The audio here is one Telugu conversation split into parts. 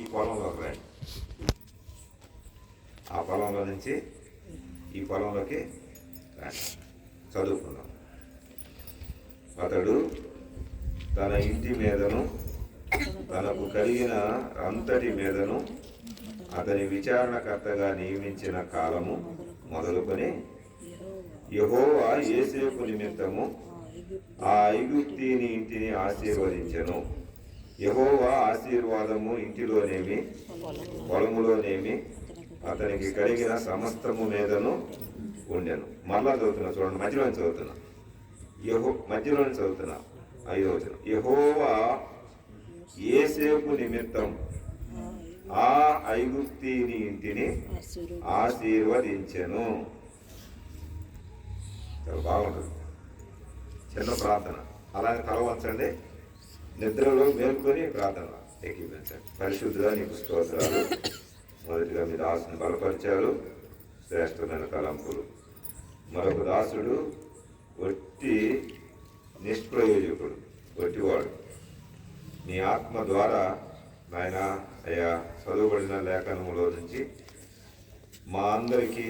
ఈ పొలంలోకి రండి, ఆ పొలంలో నుంచి ఈ పొలంలోకి రండి, చదువుకుందాం. అతడు తన ఇంటి మీదను తనకు కలిగిన అంతటి మీదను అతని విచారణకర్తగా నియమించిన కాలము మొదలుకొని యెహోవా యోసేపు నిమిత్తము ఆ ఐగుప్తీని ఇంటిని ఆశీర్వదించెను. యెహోవా ఆశీర్వాదము ఇంటిలోనేమి పొలములోనేమి అతనికి కలిగిన సమస్తము మీదను ఉండెను. మళ్ళా చదువుతున్నా, చూడండి, మధ్యలోని చదువుతున్నా, మధ్యలోని చదువుతున్నా, 5వ వచనం. యెహోవా యోసేపు నిమిత్తం ఆ ఐగుప్తీని ఇంటిని ఆశీర్వదించెను. చాలా బాగుంటుంది. చిన్న ప్రార్థన, అలాగే తల వంచండి, నిద్రలో మేల్కొని ప్రార్థన ఎక్కిపించండి. పరిశుద్ధుగా నీకు స్తోత్రాలు. మొదటిగా మీ దాసుని బలపరిచారు, శ్రేష్టమైన తలంపులు. మరొక దాసుడు ఒట్టి నిష్ప్రయోజకుడు, ఒట్టివాడు. నీ ఆత్మ ద్వారా నాయన అయ్యా చదువుబడిన లేఖనములో నుంచి మా అందరికీ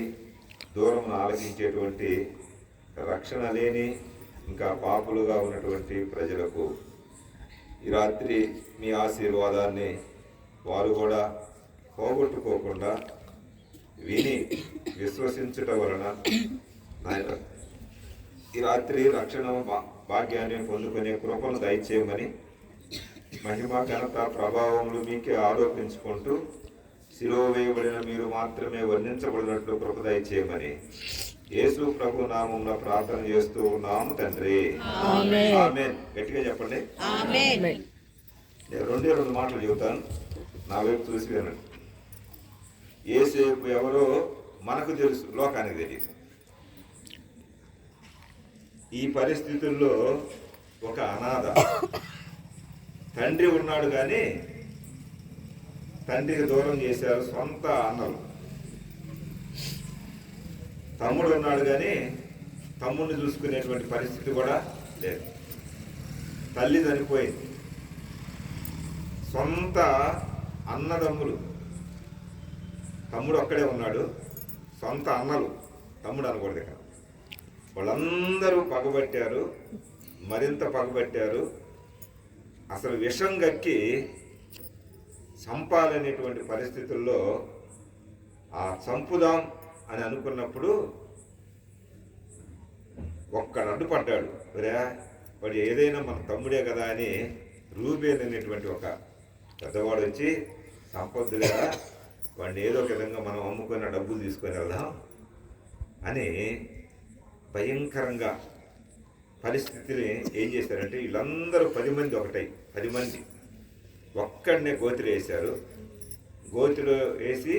దూరం ఆలకించేటువంటి రక్షణ లేని ఇంకా పాపులుగా ఉన్నటువంటి ప్రజలకు ఈ రాత్రి మీ ఆశీర్వాదాన్ని వారు కూడా పోగొట్టుకోకుండా విని విశ్వసించటం వలన నాయన ఈ రాత్రి రక్షణ భాగ్యాన్ని పొందుకునే కృపను దయచేయమని, మహిమ ఘనత ప్రభావములు మీకే ఆరోపించుకుంటూ శిలువ వేయబడిన మీరు మాత్రమే వర్ణించబడినట్లు కృప దయచేయమని యేసు ప్రభు నామమున ప్రార్థన చేస్తూ ఉన్నాము తండ్రి, ఆమేన్. గట్టిగా చెప్పండి. నేను 2 మాటలు చెబుతాను, నా వైపు చూసి వినండి. యోసేపు ఎవరో మనకు తెలుసు, లోకానికి తెలియదు. ఈ పరిస్థితుల్లో ఒక అనాథ, తండ్రి ఉన్నాడు కానీ తండ్రికి దూరం చేశారు సొంత అన్నలు. తమ్ముడు ఉన్నాడు కానీ తమ్ముడిని చూసుకునేటువంటి పరిస్థితి కూడా లేదు. తల్లి చనిపోయింది. సొంత అన్నదమ్ములు, తమ్ముడు ఒక్కడే ఉన్నాడు, సొంత అన్నలు, తమ్ముడు అనకూడదు కదా, వాళ్ళందరూ పగబట్టారు, మరింత పగబట్టారు. అసలు విషం గక్కి చంపాలనేటువంటి పరిస్థితుల్లో ఆ చంపుదాం అని అనుకున్నప్పుడు ఒక్కడు అడ్డుపడ్డాడు. వాడు ఏదైనా మన తమ్ముడే కదా అని రూబేన్ అనేటువంటి ఒక పెద్దవాడు వచ్చి, సంపద్దుగా వాడిని ఏదో ఒక విధంగా మనం అమ్ముకున్న డబ్బులు తీసుకొని వెళ్దాం అని భయంకరంగా పరిస్థితిని ఏం చేశారంటే, వీళ్ళందరూ 10 మంది ఒకటై 10 మంది ఒక్కడనే గోతిలో వేశారు. గోతిలో వేసి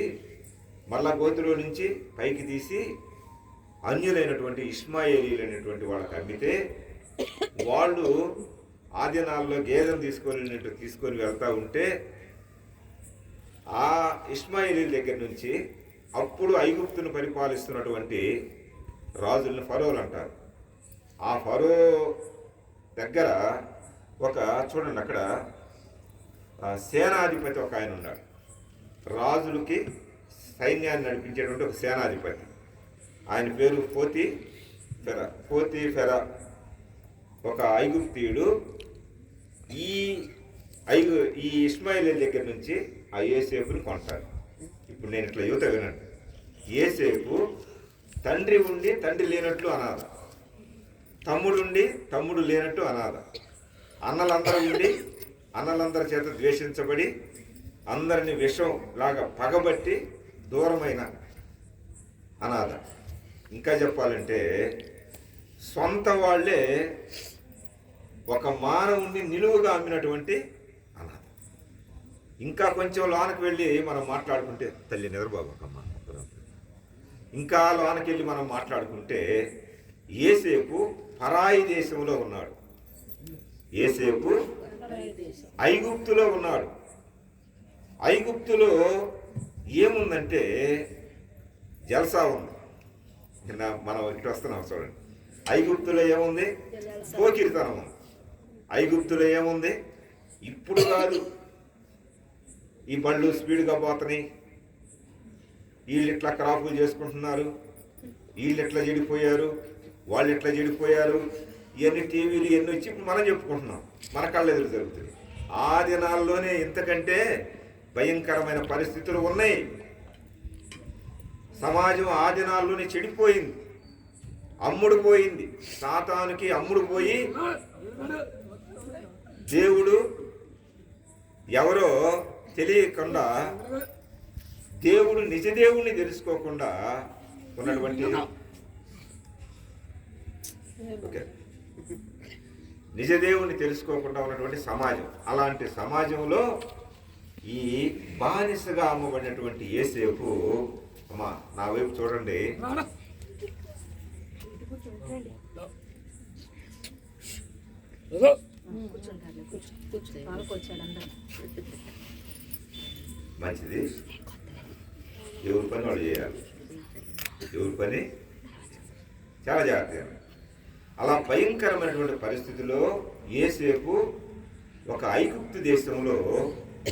మళ్ళా గోతిలో నుంచి పైకి తీసి అన్యులైనటువంటి ఇష్మాయేలీలు అనేటువంటి వాళ్ళకి అమ్మితే, వాళ్ళు ఆ దినాల్లో గేదెను తీసుకొని వెళ్తూ ఉంటే ఆ ఇష్మాయేలీల దగ్గర నుంచి అప్పుడు ఐగుప్తును పరిపాలిస్తున్నటువంటి రాజులను ఫరోలు అంటారు. ఆ ఫరో దగ్గర ఒక, చూడండి అక్కడ సేనాధిపతి ఒక ఆయన ఉన్నాడు. రాజులకి సైన్యాన్ని నడిపించేటువంటి ఒక సేనాధిపతి, ఆయన పేరు పోతీఫెరా. ఒక ఐగుప్తీయుడు ఈ ఇష్మాయేలీల దగ్గర నుంచి ఆ యోసేపుని కొంటాడు. ఇప్పుడు నేను ఇట్లా యువత వినండి. యోసేపు తండ్రి ఉండి తండ్రి లేనట్లు అనాథ, తమ్ముడుండి తమ్ముడు లేనట్టు అనాథ, అన్నలందరూ ఉండి అన్నలందరి చేత ద్వేషించబడి అందరిని విషం లాగా పగబట్టి దూరమైన అనాథ. ఇంకా చెప్పాలంటే సొంత వాళ్ళే ఒక మానవుణ్ణి నిలువుగా అమ్మినటువంటి అనాథ. ఇంకా కొంచెం లోనకి వెళ్ళి మనం మాట్లాడుకుంటే, తల్లి నిద్రబాబుకమ్మ, ఇంకా లోనకి వెళ్ళి మనం మాట్లాడుకుంటే యోసేపు పరాయి దేశంలో ఉన్నాడు. యోసేపు ఐగుప్తులో ఉన్నాడు. ఐగుప్తులో ఏముందంటే జల్సా ఉంది. నిన్న మనం ఇటు వస్తున్నాం చూడండి. ఐగుప్తులో ఏముంది? పోకిరితనం ఉంది. ఐగుప్తులో ఏముంది? ఇప్పుడు కాదు, ఈ బళ్ళు స్పీడ్గా పోతున్నాయి, వీళ్ళు ఇట్లా క్రాపులు చేసుకుంటున్నారు, వీళ్ళు ఎట్లా చెడిపోయారు, వాళ్ళు ఎట్లా చెడిపోయారు, ఇవన్నీ టీవీలు ఇవన్నీ వచ్చి మనం చెప్పుకుంటున్నాం, మన కళ్ళ ఎదురు జరుగుతుంది. ఆ దినాల్లోనే ఇంతకంటే భయంకరమైన పరిస్థితులు ఉన్నాయి. సమాజం ఆ దినాల్లోనే చెడిపోయింది, అమ్ముడు పోయింది, సాతానుకి అమ్ముడు పోయి దేవుడు ఎవరో తెలియకుండా, దేవుడు నిజదేవుణ్ణి తెలుసుకోకుండా ఉన్నటువంటి నిజదేవుణ్ణి తెలుసుకోకుండా ఉన్నటువంటి సమాజం. అలాంటి సమాజంలో ఈ బానిసగా అమ్మబడినటువంటి యేసేపు, అమ్మా నా వైపు చూడండి, మంచిది, ఎవరి పని వాడు చేయాలి, ఎవరి పని చాలా జాగ్రత్తగా. అలా భయంకరమైనటువంటి పరిస్థితిలో యేసేపు ఒక ఐగుప్తు దేశంలో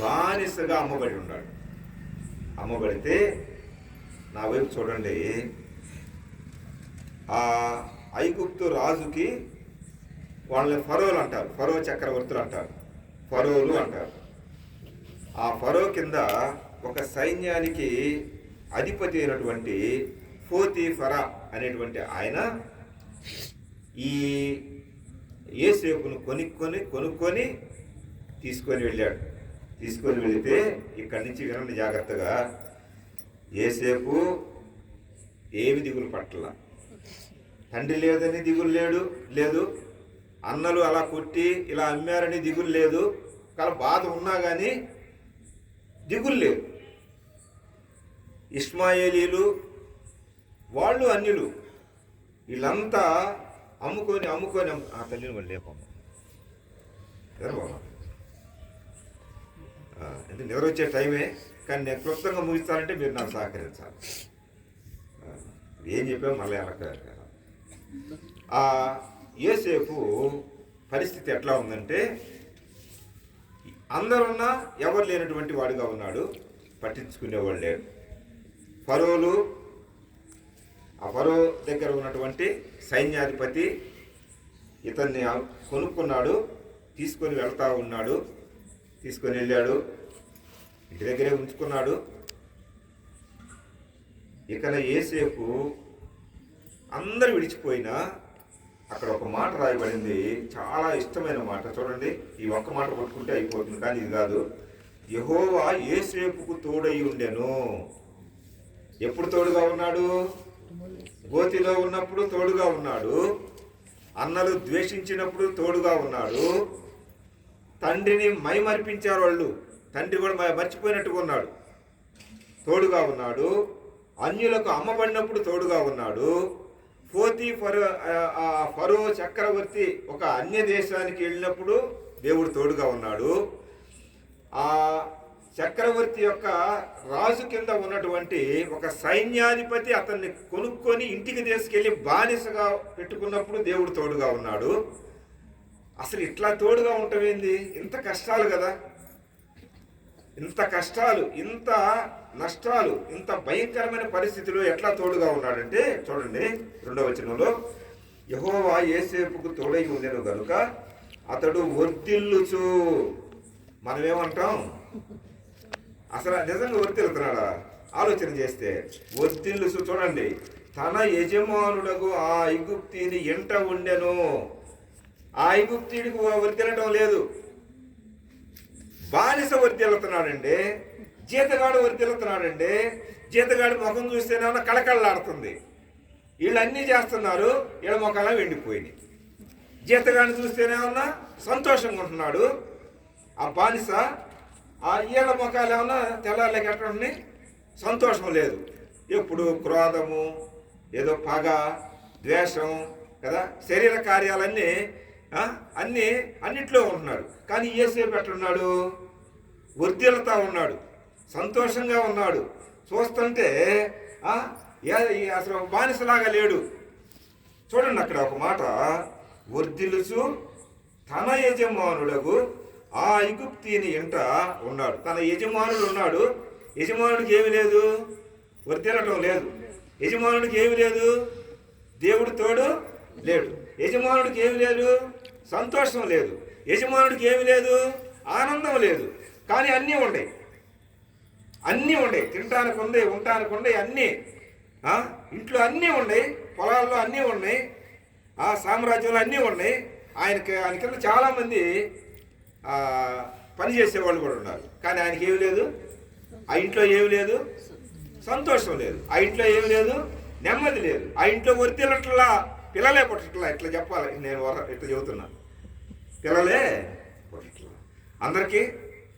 బానిసగా అమ్మబడి ఉన్నాడు. అమ్మబడితే నా వైపు చూడండి, ఆ ఐగుప్తు రాజుకి వాళ్ళని ఫరోలు అంటారు, ఫరో చక్రవర్తులు అంటారు, ఫరోలు అంటారు. ఆ ఫరో కింద ఒక సైన్యానికి అధిపతి అయినటువంటి పోతీఫరా అనేటువంటి ఆయన ఈ యేసేపును కొనుక్కొని తీసుకొని వెళ్ళాడు. తీసుకొని వెళితే ఇక్కడి నుంచి వినండి జాగ్రత్తగా, యేసేపు ఏమి దిగులు పట్ల, తండ్రి లేదని దిగులు లేదు, అన్నలు అలా కొట్టి ఇలా అమ్మారని దిగులు లేదు, చాలా బాధ ఉన్నా కానీ దిగులు లేదు. ఇష్మాయేలీలు వాళ్ళు అన్యులు, వీళ్ళంతా అమ్ముకొని ఆ తల్లిని వాళ్ళు లేపమ్మ అంటే నిద్ర వచ్చే టైమే, కానీ నేను క్లుప్తంగా ముగిస్తానంటే మీరు నాకు సహకరించాలి. ఏం చెప్పాము మళ్ళీ అలకారు. ఆ యేసేపు పరిస్థితి ఎట్లా ఉందంటే, అందరున్నా ఎవరు లేనటువంటి వాడుగా ఉన్నాడు, పట్టించుకునేవాడు లేడు. ఫరోలు, ఆ ఫరో దగ్గర ఉన్నటువంటి సైన్యాధిపతి ఇతన్ని కొనుక్కున్నాడు, తీసుకొని వెళ్తా ఉన్నాడు, తీసుకొని వెళ్ళాడు, ఇంటి దగ్గరే ఉంచుకున్నాడు. ఇక యేసేపు అందరు విడిచిపోయినా అక్కడ ఒక మాట రాయబడింది, చాలా ఇష్టమైన మాట. చూడండి, ఈ ఒక్క మాట కొట్టుకుంటే అయిపోతుంది, కానీ ఇది కాదు. యెహోవా యేసేపుకు తోడై ఉండెను. ఎప్పుడు తోడుగా ఉన్నాడు? గోతిలో ఉన్నప్పుడు తోడుగా ఉన్నాడు, అన్నలు ద్వేషించినప్పుడు తోడుగా ఉన్నాడు, తండ్రిని మైమరిపించారు వాళ్ళు, తండ్రి కూడా మర్చిపోయినట్టుగా ఉన్నాడు, తోడుగా ఉన్నాడు, అన్యులకు అమ్మబడినప్పుడు తోడుగా ఉన్నాడు, ఫరో చక్రవర్తి ఒక అన్య దేశానికి వెళ్ళినప్పుడు దేవుడు తోడుగా ఉన్నాడు, ఆ చక్రవర్తి యొక్క రాజు కింద ఉన్నటువంటి ఒక సైన్యాధిపతి అతన్ని కొనుక్కొని ఇంటికి తీసుకెళ్ళి బానిసగా పెట్టుకున్నప్పుడు దేవుడు తోడుగా ఉన్నాడు. అసలు ఇట్లా తోడుగా ఉండటమేంది? ఇంత కష్టాలు కదా, ఇంత కష్టాలు, ఇంత నష్టాలు, ఇంత భయంకరమైన పరిస్థితుల్లో ఎట్లా తోడుగా ఉన్నాడంటే చూడండి 2వ వచనంలో, యెహోవా యేసేపుకు తోడై ఉండెను గనుక అతడు వర్ధిల్లుచు. మనమేమంటాం? అసలు నిజంగా వర్ధిల్లుతున్నాడా? ఆలోచన చేస్తే వర్ధిల్లుచు. చూడండి, తన యజమానుడకు ఆ ఐగుప్తిని ఎంట ఉండెను. ఆ ఐగుప్తిడికి వర్ధిల్లటం లేదు, బానిస వర్ధిల్లుతున్నాడండి, జీతగాడు వర్ధిల్లుతున్నాడండి. జీతగాడి ముఖం చూస్తేనేమన్నా కళకళలాడుతుంది, వీళ్ళన్నీ చేస్తున్నారు, వీళ్ళ ముఖాలు ఎండిపోయినాయి. జీతగాడిని చూస్తేనేమన్నా సంతోషంగా ఉంటున్నాడు ఆ బానిస, ఆ ఈళ్ళ ముఖాలు ఏమన్నా తెల్లారులేక ఎట్లా ఉన్నాయి, సంతోషం లేదు. ఎప్పుడు క్రోధము, ఏదో పగ, ద్వేషం కదా, శరీర కార్యాలన్నీ అన్నిట్లో ఉంటున్నాడు. కానీ యేసేపు ఎట్లున్నాడు? వర్ధిల్లుతా ఉన్నాడు, సంతోషంగా ఉన్నాడు. చూస్తుంటే అసలు బానిసలాగా లేడు. చూడండి అక్కడ ఒక మాట, వర్ధిల్లుచు తన యజమానుడకు ఆ ఐగుప్తీని ఇంట ఉన్నాడు. తన యజమానుడు ఉన్నాడు. యజమానుడికి ఏమి లేదు, వర్తిల్లటం లేదు. యజమానుడికి ఏమి లేదు, దేవుడు తోడు లేడు. యజమానుడికి ఏమి లేదు, సంతోషం లేదు. యజమానుడికి ఏమి లేదు, ఆనందం లేదు. కానీ అన్నీ ఉన్నాయి, అన్నీ ఉన్నాయి. తినటానికి ఉంది, ఉండటానికి ఉన్నాయి, అన్నీ ఇంట్లో అన్నీ ఉన్నాయి, పొలాల్లో అన్నీ ఉన్నాయి, ఆ సామ్రాజ్యంలో అన్నీ ఉన్నాయి. ఆయన కింద చాలామంది పని చేసేవాళ్ళు కూడా ఉన్నారు. కానీ ఆయనకి ఏమి లేదు, ఆ ఇంట్లో ఏమి లేదు, సంతోషం లేదు. ఆ ఇంట్లో ఏమి లేదు, నెమ్మది లేదు. ఆ ఇంట్లో వర్తిల్లట్లా, పిల్లలే పుట్టట్లా. ఇట్లా చెప్పాలి, నేను ఇట్లా చెబుతున్నా, పిల్లలే పుట్టట్లా, అందరికీ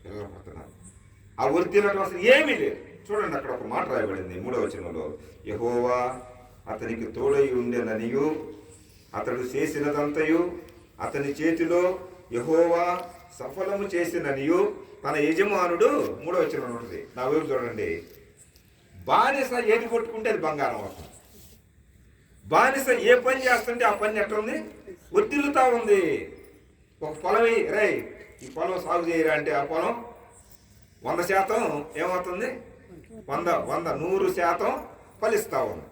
పిల్లలు పుడుతున్నారు. ఆ వర్తిల్లటం అసలు ఏమీ లేదు. చూడండి, అక్కడ ఒక మాట రాయబడింది 3వ వచనంలో, యెహోవా అతనికి తోడై ఉండెననియు అతడు చేసినదంతయు అతని చేతిలో యెహోవా సఫలము చేసిననియు తన యజమానుడు. 3వ వచనం ఉంటుంది, నా వైపు చూడండి. బానిస ఏది కొట్టుకుంటే అది బంగారం అవుతుంది. బానిస ఏ పని చేస్తుంటే ఆ పని ఎట్లా ఉంది, వర్తిల్లుతా ఉంది. ఒక పొలం రే, ఈ పొలం సాగు చేయరా అంటే ఆ పొలం 100% ఏమవుతుంది, 100% ఫలిస్తూ ఉంది.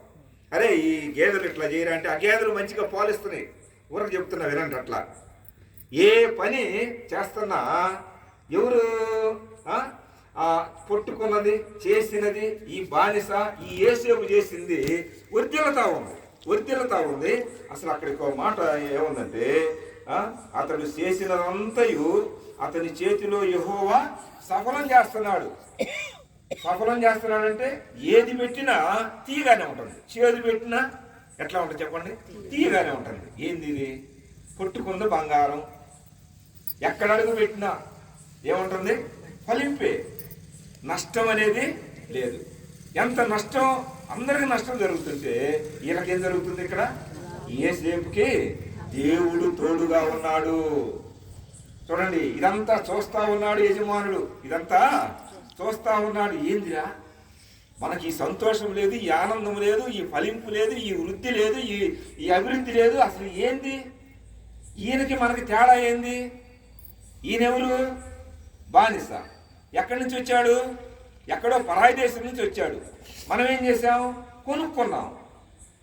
అరే ఈ గేదెలు ఇట్లా చేయరా అంటే ఆ గేదెలు మంచిగా పాలిస్తున్నాయి. ఊరికి చెప్తున్నా, వినండి. అట్లా ఏ పని చేస్తున్నా ఎవరు పొట్టుకున్నది చేసినది ఈ బానిస, ఈ యేసేపు చేసింది వర్తిల్లుతా ఉంది. అసలు అక్కడికి ఒక మాట ఏముందంటే, అతడు చేసినదంతయు అతని చేతిలో యెహోవా సఫలం చేస్తున్నాడు. సఫలం చేస్తున్నాడంటే ఏది పెట్టినా తీయగానే ఉంటుంది, చేదు పెట్టినా ఎట్లా ఉంటుంది చెప్పండి, తీయగానే ఉంటుంది. ఏంది ఇది, పొట్టుకుంది బంగారం. ఎక్కడ అడుగు పెట్టినా ఏముంటుంది, ఫలింపే. నష్టం అనేది లేదు. ఎంత నష్టం, అందరికీ నష్టం జరుగుతుంటే వీళ్ళకేం జరుగుతుంది, ఇక్కడ యేసేపుకి దేవుడు తోడుగా ఉన్నాడు. చూడండి, ఇదంతా చూస్తా ఉన్నాడు యజమానుడు, ఇదంతా చూస్తా ఉన్నాడు. ఏందిరా, మనకి ఈ సంతోషం లేదు, ఈ ఆనందం లేదు, ఈ ఫలింపు లేదు, ఈ వృద్ధి లేదు, ఈ అభివృద్ధి లేదు. అసలు ఏంది, ఈయనకి మనకి తేడా ఏంది? ఈయనెవరు, బానిస. ఎక్కడి నుంచి వచ్చాడు, ఎక్కడో పరాయి దేశం నుంచి వచ్చాడు. మనం ఏం చేసాం,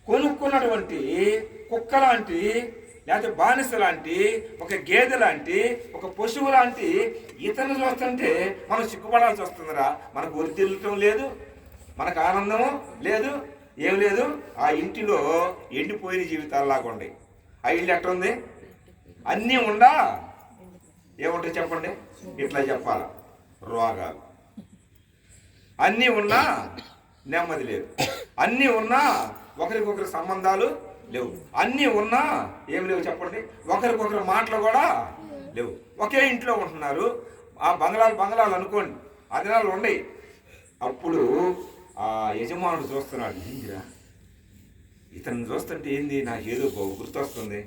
కొనుక్కున్నటువంటి కుక్క లాంటి, లేకపోతే బానిస లాంటి, ఒక గేదె లాంటి, ఒక పశువు లాంటి ఇతను చూస్తుంటే మనం సిగ్గుపడాల్సి వస్తుందిరా. మనకు వర్తిల్లటం లేదు, మనకు ఆనందం లేదు, ఏం లేదు. ఆ ఇంటిలో ఎండిపోయిన జీవితాల్లాగా ఉండే. ఆ ఇల్లు ఎట్లా ఉంది, అన్నీ ఉండా ఏముంటాయి చెప్పండి, ఇట్లా చెప్పాల, రోగాలు. అన్నీ ఉన్నా నెమ్మది లేదు, అన్నీ ఉన్నా ఒకరికొకరి సంబంధాలు లేవు, అన్నీ ఉన్నా ఏం లేవు చెప్పండి, ఒకరికొకరి మాటలు కూడా లేవు. ఒకే ఇంట్లో ఉంటున్నారు, ఆ బంగళాలు అనుకోండి, అదినాలు ఉన్నాయి. అప్పుడు ఆ యజమానుడు చూస్తున్నాడు, ఏందిరా ఇతను చూస్తుంటే ఏంది, నాకు ఏదో గుర్తొస్తుంది.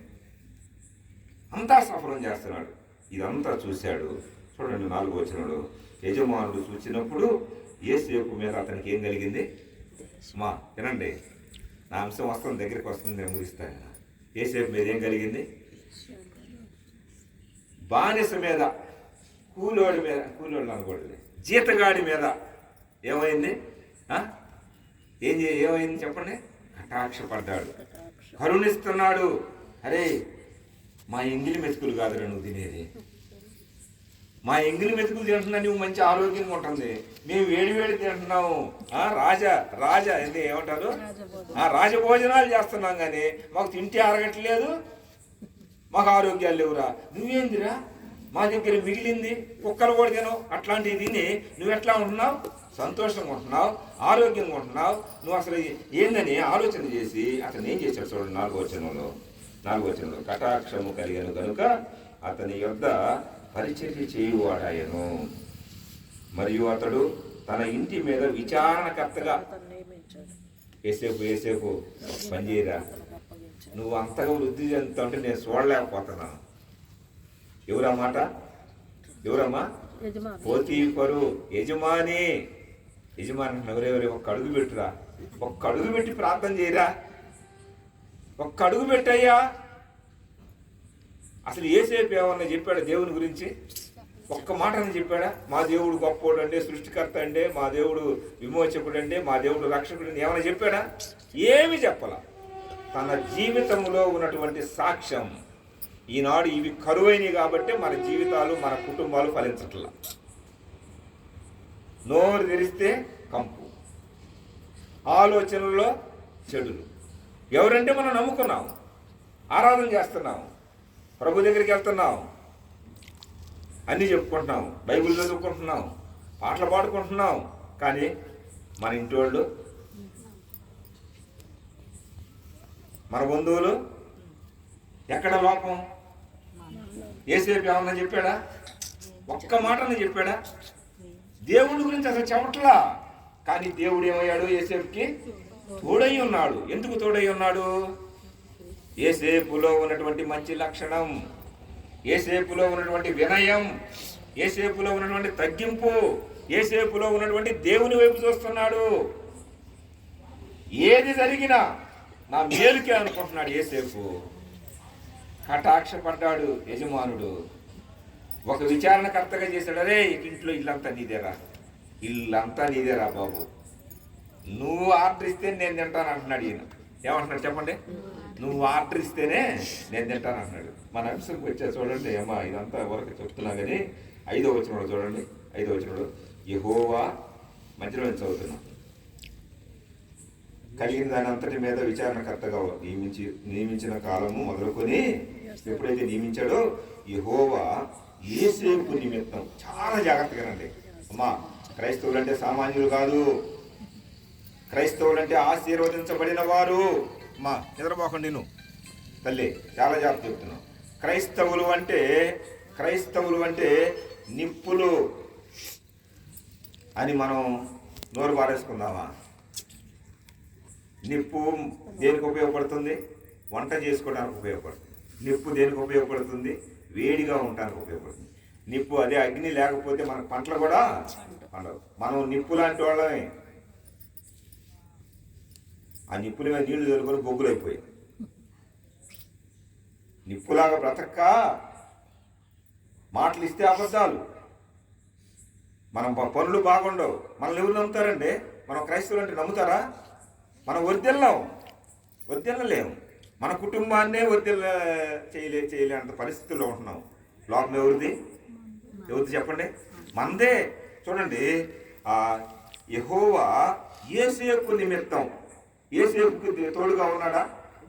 అంతా సఫలం చేస్తున్నాడు. ఇదంతా చూశాడు. చూడండి 4వ వచనంలో, యజమానుడు చూసినప్పుడు యేసేపు మీద అతనికి ఏం కలిగింది. వినండి, నా అంశం వస్తుంది, దగ్గరికి వస్తుంది, నేను ముగిస్తాను. యేసేపు మీద ఏం కలిగింది, బానిస మీద, కూలోడి అనకూడదు, జీతగాడి మీద ఏమైంది, ఏమైంది చెప్పండి, కటాక్షపడ్డాడు, కరుణిస్తున్నాడు. అరే మా ఎంగిలి మెతుకులు కాదురా నువ్వు తినేది, మా ఎంగిలి మెతుకులు తింటున్నా నువ్వు మంచి ఆరోగ్యంగా ఉంటుంది, మేము వేడి తింటున్నాము, రాజా ఏమంటారు, రాజభోజనాలు చేస్తున్నాం, కానీ మాకు తింటే అరగట్లేదు, మాకు ఆరోగ్యాలు లేవురా. నువ్వేందిరా మా దగ్గర మిగిలింది కుక్కలు కూడా తినవు, అట్లాంటివి తిని నువ్వు ఎట్లా ఉంటున్నావు, సంతోషంగా ఉంటున్నావు, ఆరోగ్యంగా ఉంటున్నావు. నువ్వు అసలు ఏందని ఆలోచన చేసి అతను ఏం చేశాడు చూడండి 4వ వచనంలో, కటాక్షము కలిగను కనుక అతని యొద్ద పరిచర్య చేయువాడాయను, మరియు అతడు తన ఇంటి మీద విచారణకర్తగా. యేసేపు పనిచేయరా, నువ్వు అంతగా వృద్ధి చెందుతుంటే నేను చూడలేకపోతున్నాను. ఎవరమ్మాట, ఎవరమ్మా, పోతీఫరు యజమాని. ఎవరెవరి ఒక్క అడుగు పెట్టురా, ఒక్క అడుగు పెట్టి ప్రార్థన చేయరా, ఒక్క అడుగు పెట్టయ్యా. అసలు యేసేపు ఏమన్నా చెప్పాడు దేవుని గురించి? ఒక్క మాట అని చెప్పాడా? మా దేవుడు గొప్పోడు అంటే, సృష్టికర్త అంటే, మా దేవుడు విమోచకుడు అంటే, మా దేవుడు రక్షకుడు అని ఏమైనా చెప్పాడా? ఏమి చెప్పాల. తన జీవితంలో ఉన్నటువంటి సాక్ష్యం ఈనాడు ఇవి కరువైనవి కాబట్టి మన జీవితాలు, మన కుటుంబాలు ఫలించట్లా. నోరు తెరిస్తే కంపు, ఆలోచనల్లో చెడులు. ఎవరంటే మనం నమ్ముకున్నాం, ఆరాధన చేస్తున్నాం, ప్రభు దగ్గరికి వెళ్తున్నాం, అన్నీ చెప్పుకుంటున్నాం, బైబిల్ చదువుకుంటున్నాం, పాటలు పాడుకుంటున్నాం, కానీ మన ఇంటి వాళ్ళు, మన బంధువులు ఎక్కడ లోపం? యేసేపు ఏమన్నా చెప్పాడా? ఒక్క మాటని చెప్పాడా? దేవుడి గురించి అసలు చెప్పట్లా. కానీ దేవుడు ఏమయ్యాడు? యేసేపుకి తోడై ఉన్నాడు. ఎందుకు తోడై ఉన్నాడు? యేసేపులో ఉన్నటువంటి మంచి లక్షణం, యేసేపులో ఉన్నటువంటి వినయం, యేసేపులో ఉన్నటువంటి తగ్గింపు, యేసేపులో ఉన్నటువంటి దేవుని వైపు చూస్తున్నాడు. ఏది జరిగినా నా మేలుకే అనుకుంటున్నాడు యేసేపు. కటాక్షపడ్డాడు యజమానుడు. ఒక విచారణకర్తగా చేశాడు. అరే ఇంట్లో ఇల్లంతా నీదేరా, ఇల్లంతా నీదేరా బాబు, నువ్వు ఆర్డర్ ఇస్తే నేను తింటాను అంటున్నాడు. ఈయన ఏమంటున్నాడు చెప్పండి? నువ్వు ఆర్డర్ ఇస్తేనే నేను తింటాను అంటున్నాడు. మన అంశంకి వచ్చా చూడండి అమ్మా, ఇదంతా వరకు చెప్తున్నా కానీ 5వ వచనంలో చూడండి. 5వ వచనంలో యెహోవా, మధ్యలో చదువుతున్నాం, కలిగిన దాని అంతటి మీద విచారణకర్తగా నియమించిన కాలము మొదలుకొని ఎప్పుడైతే నియమించాడో యెహోవా యేసేపు నిమిత్తం. చాలా జాగ్రత్తగానండి అమ్మా, క్రైస్తవులు అంటే సామాన్యులు కాదు, క్రైస్తవులు అంటే ఆశీర్వదించబడిన వారు. అమ్మా నిద్రపోకండి నువ్వు తల్లి, చాలా జాగ్రత్త చెప్తున్నావు. క్రైస్తవులు అంటే నిప్పులు అని మనం నోరు పారేసుకుందామా? నిప్పు దేనికి ఉపయోగపడుతుంది? వంట చేసుకోవడానికి ఉపయోగపడుతుంది. నిప్పు దేనికి ఉపయోగపడుతుంది? వేడిగా ఉండడానికి ఉపయోగపడుతుంది. నిప్పు అదే అగ్ని లేకపోతే మన పంటలు కూడా పండవు. మనం నిప్పు లాంటి వాళ్ళమే. ఆ నిప్పుల మీద నీళ్లు చదువుకొని బొగ్గులైపోయాయి. నిప్పులాగా బ్రతక్క మాటలు ఇస్తే అబద్ధాలు, మనం పనులు బాగుండవు. మనల్ని ఎవరు నమ్ముతారండి? మనం క్రైస్తవులు అంటే నమ్ముతారా? మనం వర్దిల్లలేము. మన కుటుంబాన్నే చేయలేనంత పరిస్థితుల్లో ఉంటున్నాం. లోపం ఎవరిది చెప్పండి? మనదే. చూడండి, యెహోవా యేసేపు నిమిత్తం, యేసేపుకి తోడుగా ఉన్నాడా?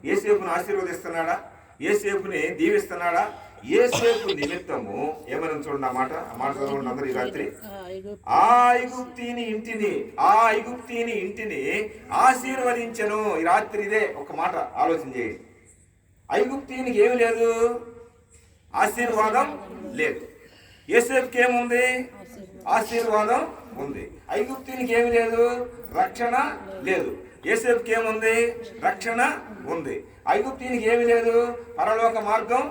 యేసేపుని ఆశీర్వదిస్తున్నాడా? యేసేపుని దీవిస్తున్నాడా? యేసేపు నిమిత్తము ఏమైనా చూడండి, ఆ మాట చదవండి అందరూ ఈ రాత్రి. ఆ ఐగుప్తీని ఇంటిని ఆశీర్వదించను. ఈ రాత్రి ఇదే ఒక మాట ఆలోచన చేయండి. ఐగుప్తీనికి ఏమి లేదు, ఆశీర్వాదం లేదు. యేసేపుకి ఏముంది? ఆశీర్వాదం ఉంది. ఐగుప్తీనికి ఏమి లేదు, రక్షణ లేదు. యేసేపుకి ఏముంది? రక్షణ ఉంది. ఐగుప్తీనికి ఏమి లేదు, పరలోక మార్గం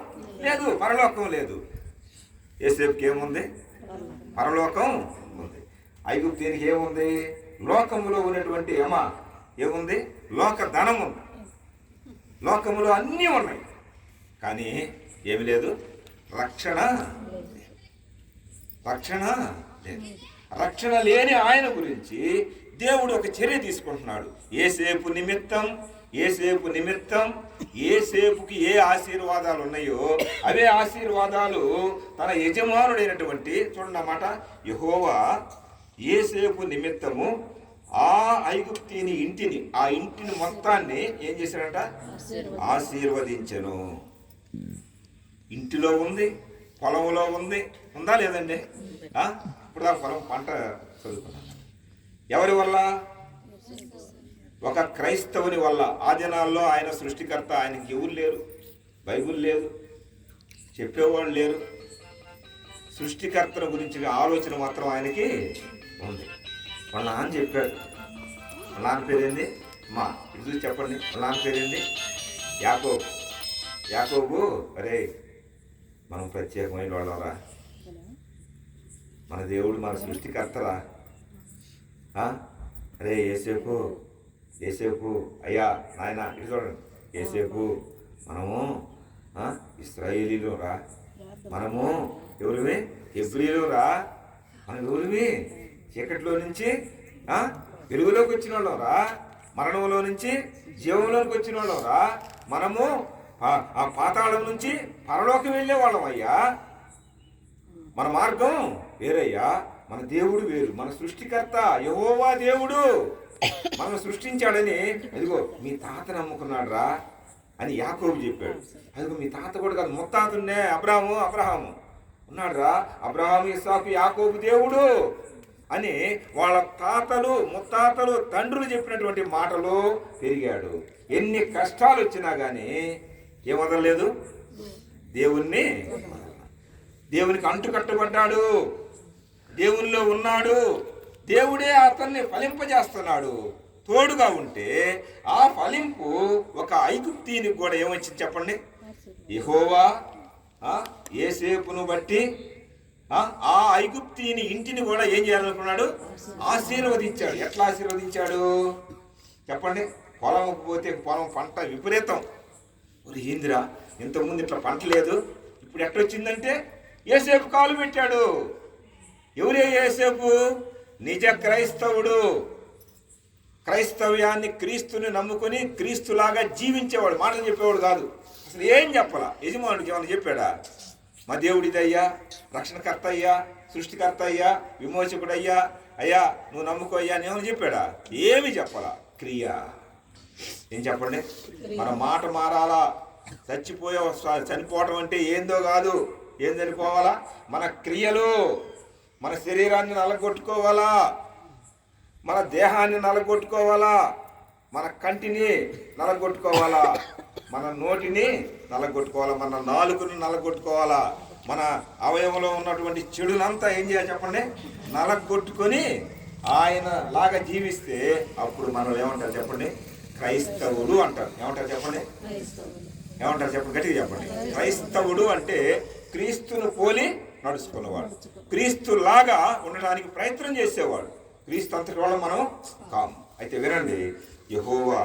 లేదు, పరలోకం లేదు. యేసేపుకి ఏముంది? పరలోకం ఉంది. ఐగుప్తీనికి ఏముంది? లోకములో ఉన్నటువంటి ఏముంది? లోక ధనం ఉంది. లోకములో అన్నీ ఉన్నాయి, కానీ ఏమి లేదు, రక్షణ లేదు. రక్షణ లేని ఆయన గురించి దేవుడు ఒక చర్య తీసుకుంటున్నాడు. యేసేపు నిమిత్తం యేసేపుకి ఏ ఆశీర్వాదాలు ఉన్నాయో అవే ఆశీర్వాదాలు తన యజమానుడైనటువంటి, చూడండి అన్నమాట, యెహోవా యేసేపు నిమిత్తము ఆ ఐగుప్తీని ఇంటిని, ఆ ఇంటిని మొత్తాన్ని ఏం చేశాడంట? ఆశీర్వదించెను. ఇంటిలో ఉంది, పొలంలో ఉంది, ఉందా లేదండి? ఇప్పుడు ఆ పొలం పంట చదువుకున్నాను. ఎవరి వల్ల? ఒక క్రైస్తవుని వల్ల. ఆ దినాల్లో ఆయన సృష్టికర్త, ఆయనకి ఎవరు లేరు, బైబిల్ లేదు, చెప్పేవాళ్ళు లేరు. సృష్టికర్తల గురించి ఆలోచన మాత్రం ఆయనకి ఉంది. వాళ్ళ నాన్న చెప్పాడు. వాళ్ళ నాన్న పేరేంది? అమ్మా ఇది చూసి చెప్పండి. వాళ్ళ నాన్న పేరేంది? యాకోబు. అరే మనం ప్రత్యేకమైన వాళ్ళరా, మన దేవుడు మన సృష్టికర్తరా. అరే యేసేపు అయ్యా నాయన ఇది చూడండి, యేసేపు మనము ఇశ్రాయేలీలు రా, మనము ఎవరివి? హెబ్రీయులు రా. మనం ఎవరివి? చీకటిలో నుంచి వెలుగులోకి వచ్చిన వాళ్ళం రా. మరణంలో నుంచి జీవంలోకి వచ్చిన వాళ్ళం రా. మనము ఆ పాతాళం నుంచి పరలోకి వెళ్ళే వాళ్ళం అయ్యా. మన మార్గం వేరయ్యా. మన దేవుడు వేరు. మన సృష్టికర్త యెహోవా దేవుడు మనం సృష్టించాడని, అదిగో మీ తాత నమ్ముకున్నాడు రా అని యాకోబు చెప్పాడు. అదిగో మీ తాత కూడా కాదు, ముత్తాతనే అబ్రహాము ఉన్నాడు రా. అబ్రహాము, ఇస్సాకు, యాకోబు దేవుడు అని వాళ్ళ తాతలు, ముత్తాతలు, తండ్రులు చెప్పినటువంటి మాటలు పెరిగాడు. ఎన్ని కష్టాలు వచ్చినా కానీ ఏమొదలలేదు, దేవునికి అంటుకట్టబడ్డాడు. దేవునిలో ఉన్నాడు. దేవుడే అతన్ని ఫలింపజేస్తున్నాడు. తోడుగా ఉంటే ఆ ఫలింపు ఒక ఐగుప్తీనికి కూడా ఏమొచ్చింది చెప్పండి? యెహోవా యోసేపును బట్టి ఆ ఐగుప్తీని ఇంటిని కూడా ఏం చేయాలనుకున్నాడు? ఆశీర్వదించాడు. ఎట్లా ఆశీర్వదించాడు చెప్పండి? పొలంకు పోతే పొలం పంట విపరీతం. ఏందిరా ఇంతకుముందు ఇట్లా పంట లేదు, ఇప్పుడు ఎట్లొచ్చిందంటే యోసేపు కాలు పెట్టాడు. ఎవరే యోసేపు? నిజ క్రైస్తవుడు. క్రైస్తవ్యాన్ని, క్రీస్తుని నమ్ముకొని క్రీస్తులాగా జీవించేవాడు. మాటలు చెప్పేవాడు కాదు. అసలు ఏం చెప్పాలా? యజమానుడికి ఏమన్నా చెప్పాడా? మా దేవుడిదయ్యా, రక్షణకర్త అయ్యా, సృష్టికర్త అయ్యా, విమోచకుడయ్యా, అయ్యా నువ్వు నమ్ముకో అయ్యా అని ఏమని చెప్పాడా? ఏమి చెప్పాలా? క్రియ. ఏం చెప్పండి? మన మాట మారాలా. చనిపోవటం అంటే ఏందో కాదు. ఏం చనిపోవాలా? మన క్రియలు. మన శరీరాన్ని నలగొట్టుకోవాలా, మన దేహాన్ని నలగొట్టుకోవాలా, మన కంటిని నలగొట్టుకోవాలా, మన నోటిని నలగొట్టుకోవాలా, మన నాలుకను నలగొట్టుకోవాలా, మన అవయవంలో ఉన్నటువంటి చెడునంతా ఏం చేయాలి చెప్పండి? నలగొట్టుకొని ఆయన లాగా జీవిస్తే అప్పుడు మనం ఏమంటారు చెప్పండి? క్రైస్తవుడు అంటారు. ఏమంటారు చెప్పండి? ఏమంటారు చెప్పండి? గట్టిగా చెప్పండి. క్రైస్తవుడు అంటే క్రీస్తును పోలి నడుచుకున్నవాడు, క్రీస్తులాగా ఉండడానికి ప్రయత్నం చేసేవాడు. క్రీస్తు అంతటి వాళ్ళం మనం కాము. అయితే వినండి, యెహోవా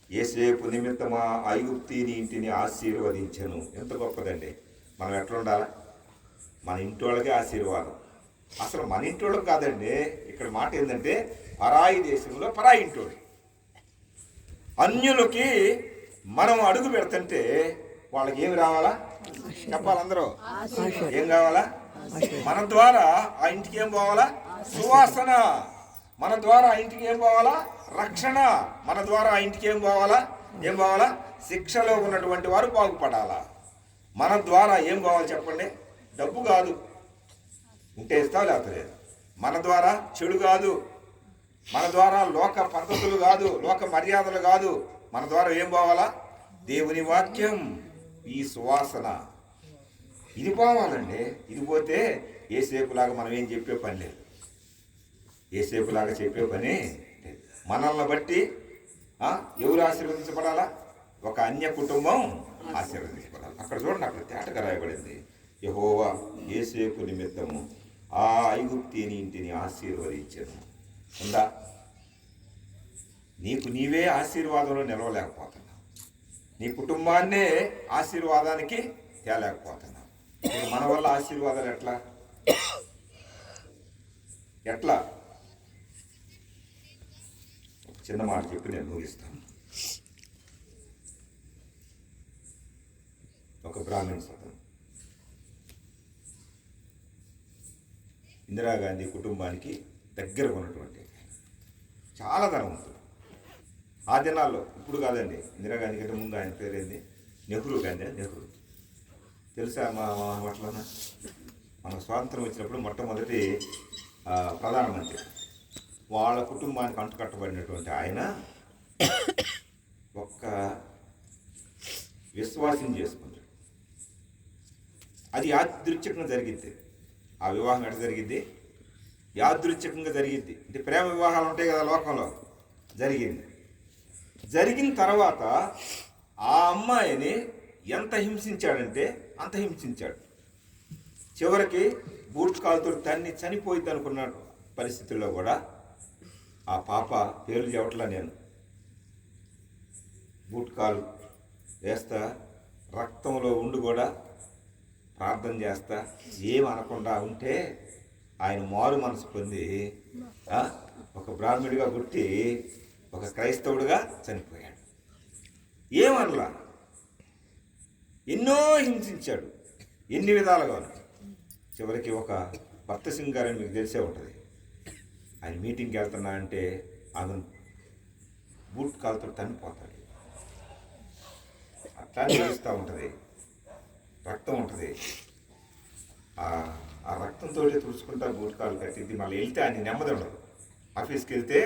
యోసేపు నిమిత్తమా ఐగుప్తీని ఇంటిని ఆశీర్వదించెను. ఎంత గొప్పదండి. మనం ఎట్లా ఉండాలా? మన ఇంటి వాళ్ళకే ఆశీర్వాదం. అసలు మన ఇంటి వాళ్ళకి కాదండి. ఇక్కడ మాట ఏంటంటే పరాయి దేశంలో పరాయి ఇంటోడు. అన్యులకి మనం అడుగు పెడుతుంటే వాళ్ళకి ఏమి రావాలా చెప్పాలి అందరూ? ఏం కావాలా? మన ద్వారా ఆ ఇంటికి ఏం పోవాలా? సువాసన. మన ద్వారా ఆ ఇంటికి ఏం పోవాలా? రక్షణ. మన ద్వారా ఆ ఇంటికి ఏం పోవాలా? శిక్షలో ఉన్నటువంటి వారు బాగుపడాలా. మన ద్వారా ఏం పోవాలి చెప్పండి? డబ్బు కాదు, ఉంటే ఇస్తావు లేకపోతే. మన ద్వారా చెడు కాదు, మన ద్వారా లోక పద్ధతులు కాదు, లోక మర్యాదలు కాదు. మన ద్వారా ఏం పోవాలా? దేవుని వాక్యం, ఈ సువాసన. ఇది పోవాలండి. ఇది పోతే యోసేపులాగా మనం ఏం చెప్పే పని లేదు. యోసేపులాగా చెప్పే పని లేదు. మనల్ని బట్టి ఎవరు ఆశీర్వదించబడాలా? ఒక అన్య కుటుంబం ఆశీర్వదించబడాలి. అక్కడ చూడండి, అక్కడ తేటగా రాయబడింది, యెహోవా యోసేపు నిమిత్తము ఆ ఐగుప్తీని ఇంటిని ఆశీర్వదించెను. ఉందా? నీకు నీవే ఆశీర్వాదంలో నిలవలేకపోతున్నావు. నీ కుటుంబాన్నే ఆశీర్వాదానికి తేలేకపోతున్నావు. మన వల్ల ఆశీర్వాదాలు ఎట్లా? చిన్న మాట చెప్పి నేను ముగిస్తాను. ఒక బ్రాహ్మణ సతం ఇందిరాగాంధీ కుటుంబానికి దగ్గర ఉన్నటువంటి చాలా ధనవంతుడు. ఆ దినాల్లో, ఇప్పుడు కాదండి, ఇందిరాగాంధీ కంటే ముందు ఆయన పేరేంది? నెహ్రూ తెలుసా? అట్లనా మన స్వాతంత్రం వచ్చినప్పుడు మొట్టమొదటి ప్రధానమంత్రి. వాళ్ళ కుటుంబానికి అంటుకట్టబడినటువంటి ఆయన ఒక్క విశ్వాసం చేసుకుంటాడు. అది యాదృచ్ఛికంగా జరిగిద్ది. ఆ వివాహం ఎట్లా జరిగిద్ది? యాదృచ్ఛికంగా జరిగిద్ది. అంటే ప్రేమ వివాహాలు ఉంటాయి కదా లోకంలో. జరిగిన తర్వాత ఆ అమ్మాయిని ఎంత హింసించాడంటే అంత హింసించాడు. చివరికి బూట్ కాలుతో తన్ని చనిపోయింది అనుకున్న పరిస్థితుల్లో కూడా ఆ పాప పేర్లు చెప్పట్లా నేను, బూట్ కాలు వేస్తా రక్తంలో ఉండి కూడా ప్రార్థన చేస్తా ఏం అనకుండా ఉంటే ఆయన మారు మనసు పొంది ఒక బ్రాహ్మణుడిగా పుట్టి ఒక క్రైస్తవుడిగా చనిపోయాడు. ఏమనలా, ఎన్నో హింసించాడు, ఎన్ని విధాలుగా. చివరికి ఒక భక్త సింగ్ గారని మీకు తెలిసే ఉంటుంది, ఆయన మీటింగ్కి వెళ్తున్నా అంటే ఆమె బూట్ కాలుతో తన్నిపోతాడు. అట్లా నిలుస్తూ ఉంటుంది, రక్తం ఉంటుంది. ఆ రక్తంతో తుడుచుకుంటా బూట్ కాలు కట్టింది. మళ్ళీ వెళ్తే ఆయన నెమ్మది ఉండదు. ఆఫీస్కి వెళ్తే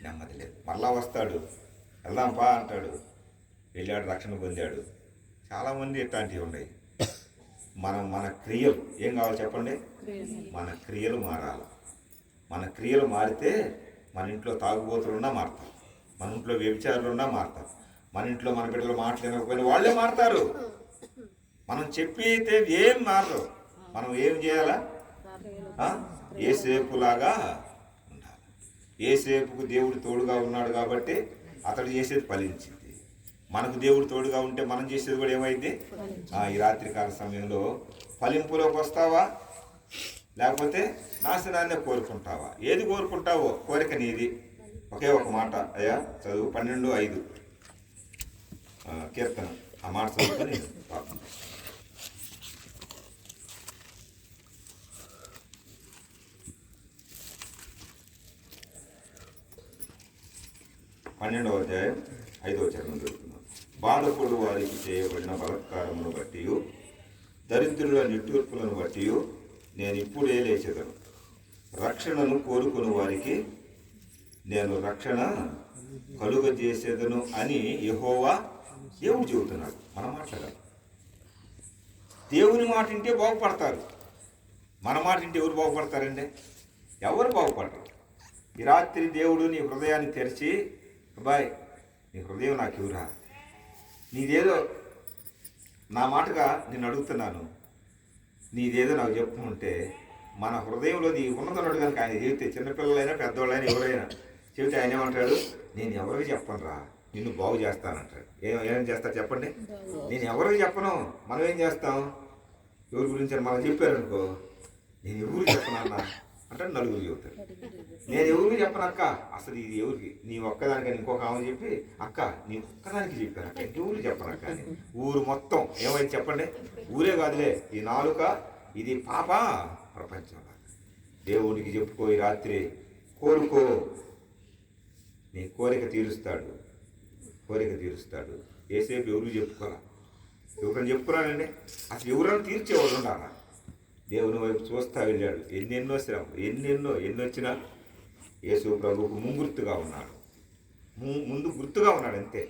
నెమ్మది లేదు. మళ్ళా వస్తాడు, వెళ్దాంపా అంటాడు, వెళ్ళాడు, రక్షణ పొందాడు. చాలామంది ఇట్లాంటివి ఉన్నాయి. మన క్రియలు ఏం కావాలి చెప్పండి? మన క్రియలు మారాలి. మన క్రియలు మారితే మన ఇంట్లో తాగుబోతులున్నా మారుతారు, మన ఇంట్లో వ్యభిచారులున్నా మారుతారు, మన ఇంట్లో మన బిడ్డలు మాట్లాడకపోయినా వాళ్ళే మారుతారు. మనం చెప్పితే ఏం మారరు. మనం ఏం చేయాలా? ఏసేపులాగా ఉండాలి. ఏసేపుకు దేవుడు తోడుగా ఉన్నాడు కాబట్టి అతడు చేసేది ఫలించింది. మనకు దేవుడు తోడుగా ఉంటే మనం చేసేది కూడా ఏమైంది? ఈ రాత్రికాల సమయంలో ఫలింపులోకి వస్తావా, లేకపోతే నాశనాన్ని కోరుకుంటావా? ఏది కోరుకుంటావో కోరిక నీది. ఒకే ఒక మాట అయ్యా చదువు, 12:5 కీర్తన. ఆ మాట చదువుకొని పాపం. 12వ అధ్యాయం 5వ చరణం చదువుతున్నాం. బాధపడు వారికి చేయబడిన బలత్కారమును బట్టి, దరిద్రుల నిట్టూర్పులను బట్టి నేను ఇప్పుడే లేచెదను. రక్షణను కోరుకుని వారికి నేను రక్షణ కలుగజేసేదను అని యెహోవా దేవుడు చెబుతున్నాడు. మనం మాట్లాడాలి. దేవుని మాట వింటే బాగుపడతారు. మన మాట వింటే ఎవరు బాగుపడతారండి? ఎవరు బాగుపడరు. ఈ రాత్రి దేవుడు నీ హృదయాన్ని తెరిచి, అబ్బాయి నీ హృదయం నాకు ఇవ్వరా, నీదేదో నా మాటగా నేను అడుగుతున్నాను, నీదేదో నాకు చెప్పుకుంటే మన హృదయంలో నీ ఉన్నదన్నాడు కనుక ఆయన చెబితే, చిన్నపిల్లలైనా పెద్దవాళ్ళైనా ఎవరైనా చెబితే ఆయన ఏమంటాడు? నేను ఎవరికి చెప్పను రా, నిన్ను బాగు చేస్తానంటాడు. ఏం చేస్తారు చెప్పండి? నేను ఎవరికి చెప్పను. మనం ఏం చేస్తాం? ఎవరి గురించి మనం చెప్పారనుకో, నేను ఎవరికి చెప్పనన్నా అంటే నలుగురు చెబుతారు. నేను ఎవరికి చెప్పనక్క, అసలు ఇది ఎవరికి, నీ ఒక్కదానికని ఇంకొక ఆమె చెప్పి, అక్క నీ ఒక్కదానికి చెప్పానక్క, ఇంకెవరికి చెప్పనక్క అని ఊరు మొత్తం ఏమైంది చెప్పండి? ఊరే కాదులే, ఈ నాలుక ఇది పాప ప్రపంచంలో. దేవుడికి చెప్పుకో, ఈ రాత్రి కోరుకో, నీ కోరిక తీరుస్తాడు, కోరిక తీరుస్తాడు. ఏసేపు ఎవరు చెప్పుకోరా, ఎవరైనా చెప్పుకున్నానండి? అసలు ఎవరైనా తీర్చేవాడు ఉండాలా? దేవుని వైపు చూస్తా వెళ్ళాడు. ఎన్నెన్నో శ్రమ, ఎన్నొచ్చినా యేసు ప్రభువుకు ముంగుర్తుగా ఉన్నాడు, ముందు గుర్తుగా ఉన్నాడు అంతే.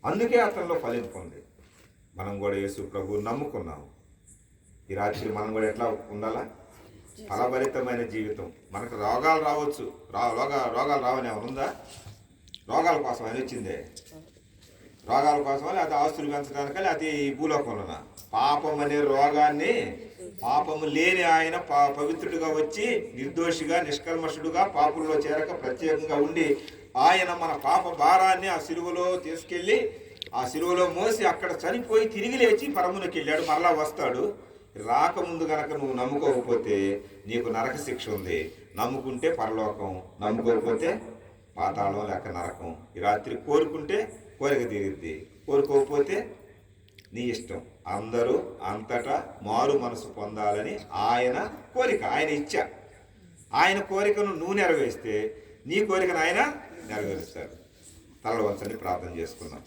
అందుకే అతనిలో ఫలింపు ఉంది. మనం కూడా యేసు ప్రభువుని నమ్ముకున్నాము. ఈ రాత్రి మనం కూడా ఎట్లా ఉండాలా? ఫలభరితమైన జీవితం. మనకు రోగాలు రావచ్చు, రోగాలు రావని ఏమైనా ఉందా? రోగాల కోసం అని వచ్చిందే, రోగాల కోసమా, లేకపోతే ఆస్తులు పెంచడానిక, లేకపోతే ఈ భూలోకంలోనా? పాపం అనే రోగాన్ని, పాపము లేని ఆయన పవిత్రుడిగా వచ్చి నిర్దోషిగా నిష్కల్మషుడుగా పాపుల్లో చేరక ప్రత్యేకంగా ఉండి ఆయన మన పాప భారాన్ని ఆ సిలువలో తీసుకెళ్ళి ఆ సిలువలో మోసి అక్కడ చనిపోయి తిరిగి లేచి పరమునికి వెళ్ళాడు. మరలా వస్తాడు. రాకముందు గనక నువ్వు నమ్ముకోకపోతే నీకు నరక శిక్ష ఉంది. నమ్ముకుంటే పరలోకం, నమ్ముకోకపోతే పాతాళం లేక నరకం. ఈ రాత్రి కోరుకుంటే కోరిక తీరుద్ది, కోరుకోకపోతే నీ ఇష్టం. అందరూ అంతటా మారు మనసు పొందాలని ఆయన కోరిక, ఆయన ఇచ్చ. ఆయన కోరికను నువ్వు నెరవేరిస్తే నీ కోరికను ఆయన నెరవేరుస్తాడు. తల వంచని ప్రార్థన చేసుకుందాం.